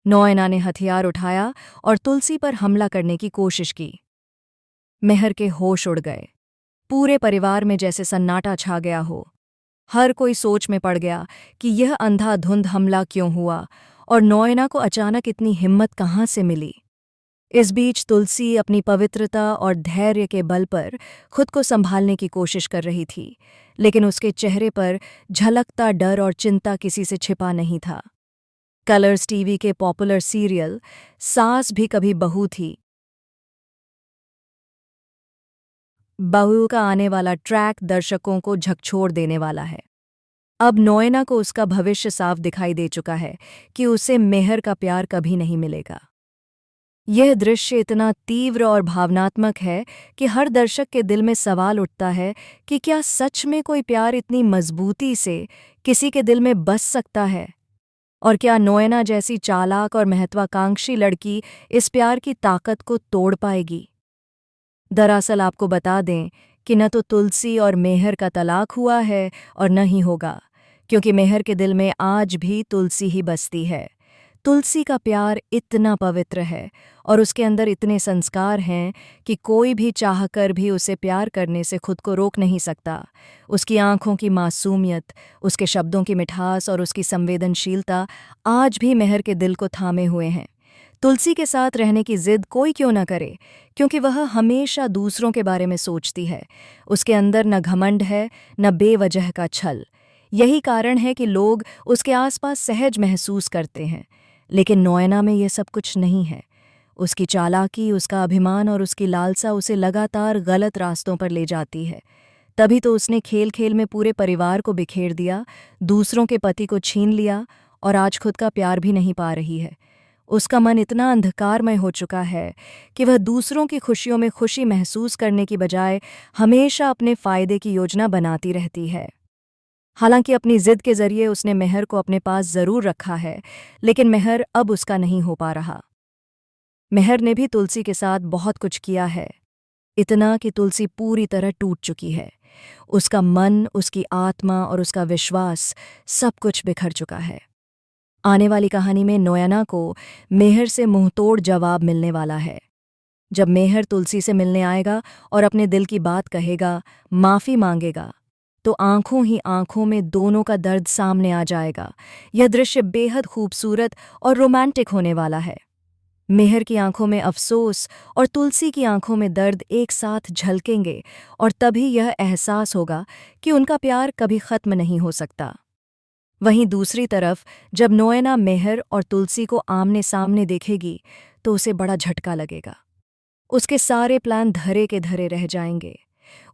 नौयना ने हथियार उठाया और तुलसी पर हमला करने की कोशिश की। मेहर के होश उड़ गए। पूरे परिवार में जैसे सन्नाटा छा गया हो। हर कोई सोच में पड़ गया कि यह अंधाधुंध हमला क्यों हुआ और नौयना को अचानक इतनी हिम्मत कहाँ से मिली। इस बीच तुलसी अपनी पवित्रता और धैर्य के बल पर खुद को संभालने की कोशिश कर रही थी, लेकिन उसके चेहरे पर झलकता डर और चिंता किसी से छिपा नहीं था। कलर्स टीवी के पॉपुलर सीरियल सास भी कभी बहू थी बहू का आने वाला ट्रैक दर्शकों को झकझोर देने वाला है। अब नोएना को उसका भविष्य साफ दिखाई दे चुका है कि उसे मेहर का प्यार कभी नहीं मिलेगा। यह दृश्य इतना तीव्र और भावनात्मक है कि हर दर्शक के दिल में सवाल उठता है कि क्या सच में कोई प्यार इतनी मजबूती से किसी के दिल में बस सकता है, और क्या नोएना जैसी चालाक और महत्वाकांक्षी लड़की इस प्यार की ताकत को तोड़ पाएगी। दरअसल आपको बता दें कि न तो तुलसी और मेहर का तलाक हुआ है और न ही होगा, क्योंकि मेहर के दिल में आज भी तुलसी ही बसती है। तुलसी का प्यार इतना पवित्र है और उसके अंदर इतने संस्कार हैं कि कोई भी चाहकर भी उसे प्यार करने से खुद को रोक नहीं सकता। उसकी आंखों की मासूमियत, उसके शब्दों की मिठास और उसकी संवेदनशीलता आज भी मेहर के दिल को थामे हुए हैं। तुलसी के साथ रहने की जिद कोई क्यों न करे, क्योंकि वह हमेशा दूसरों के बारे में सोचती है। उसके अंदर न घमंड है, न बेवजह का छल। यही कारण है कि लोग उसके आसपास सहज महसूस करते हैं। लेकिन नोएना में ये सब कुछ नहीं है। उसकी चालाकी, उसका अभिमान और उसकी लालसा उसे लगातार गलत रास्तों पर ले जाती है। तभी तो उसने खेल खेल में पूरे परिवार को बिखेर दिया, दूसरों के पति को छीन लिया और आज खुद का प्यार भी नहीं पा रही है। उसका मन इतना अंधकारमय हो चुका है कि वह दूसरों की खुशियों में खुशी महसूस करने की बजाय हमेशा अपने फायदे की योजना बनाती रहती है। हालांकि अपनी जिद के जरिए उसने मेहर को अपने पास जरूर रखा है, लेकिन मेहर अब उसका नहीं हो पा रहा। मेहर ने भी तुलसी के साथ बहुत कुछ किया है, इतना कि तुलसी पूरी तरह टूट चुकी है। उसका मन, उसकी आत्मा और उसका विश्वास सब कुछ बिखर चुका है। आने वाली कहानी में नोएना को मेहर से मुंहतोड़ जवाब मिलने वाला है। जब मेहर तुलसी से मिलने आएगा और अपने दिल की बात कहेगा, माफ़ी मांगेगा, तो आंखों ही आंखों में दोनों का दर्द सामने आ जाएगा। यह दृश्य बेहद खूबसूरत और रोमांटिक होने वाला है। मेहर की आंखों में अफसोस और तुलसी की आंखों में दर्द एक साथ झलकेंगे और तभी यह एहसास होगा कि उनका प्यार कभी खत्म नहीं हो सकता। वहीं दूसरी तरफ जब नोएना मेहर और तुलसी को आमने सामने देखेगी तो उसे बड़ा झटका लगेगा। उसके सारे प्लान धरे के धरे रह जाएंगे।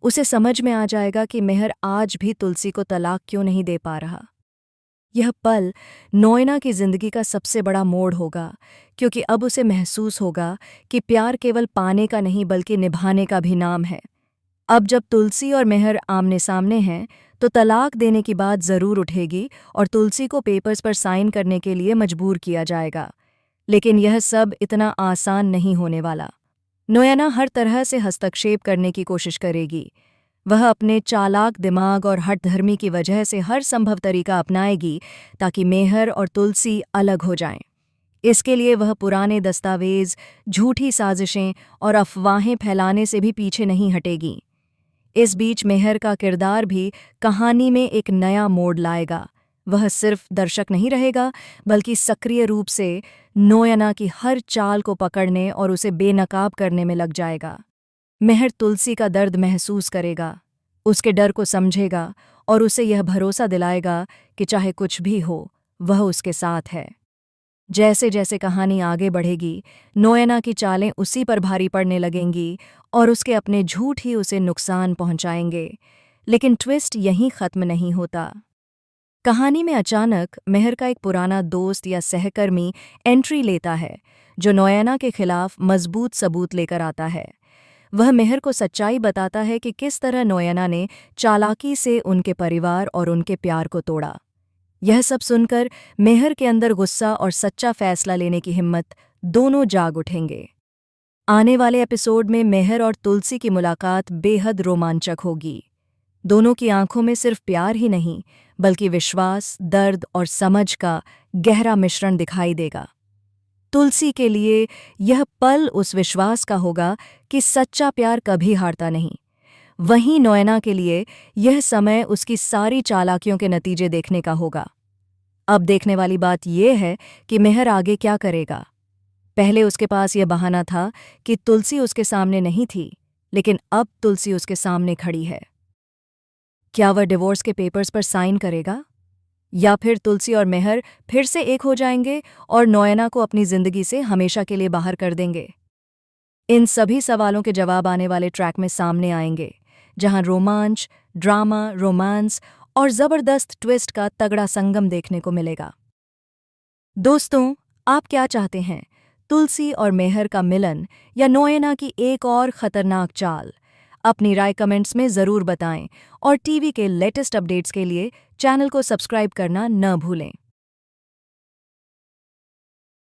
उसे समझ में आ जाएगा कि मेहर आज भी तुलसी को तलाक क्यों नहीं दे पा रहा। यह पल नोएना की जिंदगी का सबसे बड़ा मोड़ होगा, क्योंकि अब उसे महसूस होगा कि प्यार केवल पाने का नहीं बल्कि निभाने का भी नाम है। अब जब तुलसी और मेहर आमने सामने हैं तो तलाक देने की बात जरूर उठेगी और तुलसी को पेपर्स पर साइन करने के लिए मजबूर किया जाएगा। लेकिन यह सब इतना आसान नहीं होने वाला। नोएना हर तरह से हस्तक्षेप करने की कोशिश करेगी। वह अपने चालाक दिमाग और हठधर्मी की वजह से हर संभव तरीका अपनाएगी ताकि मेहर और तुलसी अलग हो जाएं। इसके लिए वह पुराने दस्तावेज, झूठी साजिशें और अफवाहें फैलाने से भी पीछे नहीं हटेगी। इस बीच मेहर का किरदार भी कहानी में एक नया मोड़ लाएगा। वह सिर्फ दर्शक नहीं रहेगा, बल्कि सक्रिय रूप से नोएना की हर चाल को पकड़ने और उसे बेनकाब करने में लग जाएगा। मेहर तुलसी का दर्द महसूस करेगा, उसके डर को समझेगा और उसे यह भरोसा दिलाएगा कि चाहे कुछ भी हो, वह उसके साथ है। जैसे जैसे कहानी आगे बढ़ेगी, नोएना की चालें उसी पर भारी पड़ने लगेंगी और उसके अपने झूठ ही उसे नुकसान पहुंचाएंगे। लेकिन ट्विस्ट यहीं खत्म नहीं होता। कहानी में अचानक मेहर का एक पुराना दोस्त या सहकर्मी एंट्री लेता है, जो नोएना के खिलाफ मजबूत सबूत लेकर आता है। वह मेहर को सच्चाई बताता है कि किस तरह नोएना ने चालाकी से उनके परिवार और उनके प्यार को तोड़ा। यह सब सुनकर मेहर के अंदर गुस्सा और सच्चा फैसला लेने की हिम्मत दोनों जाग उठेंगे। आने वाले एपिसोड में मेहर और तुलसी की मुलाकात बेहद रोमांचक होगी। दोनों की आंखों में सिर्फ प्यार ही नहीं, बल्कि विश्वास, दर्द और समझ का गहरा मिश्रण दिखाई देगा। तुलसी के लिए यह पल उस विश्वास का होगा कि सच्चा प्यार कभी हारता नहीं। वहीं नोएना के लिए यह समय उसकी सारी चालाकियों के नतीजे देखने का होगा। अब देखने वाली बात यह है कि मेहर आगे क्या करेगा। पहले उसके पास यह बहाना था कि तुलसी उसके सामने नहीं थी, लेकिन अब तुलसी उसके सामने खड़ी है। क्या वह डिवोर्स के पेपर्स पर साइन करेगा? या फिर तुलसी और मेहर फिर से एक हो जाएंगे और नोएना को अपनी जिंदगी से हमेशा के लिए बाहर कर देंगे? इन सभी सवालों के जवाब आने वाले ट्रैक में सामने आएंगे, जहां रोमांच, ड्रामा, रोमांस और जबरदस्त ट्विस्ट का तगड़ा संगम देखने को मिलेगा। दोस्तों, आप क्या चाहते हैं, तुलसी और मेहर का मिलन या नोएना की एक और खतरनाक चाल? अपनी राय कमेंट्स में ज़रूर बताएं और टीवी के लेटेस्ट अपडेट्स के लिए चैनल को सब्सक्राइब करना न भूलें।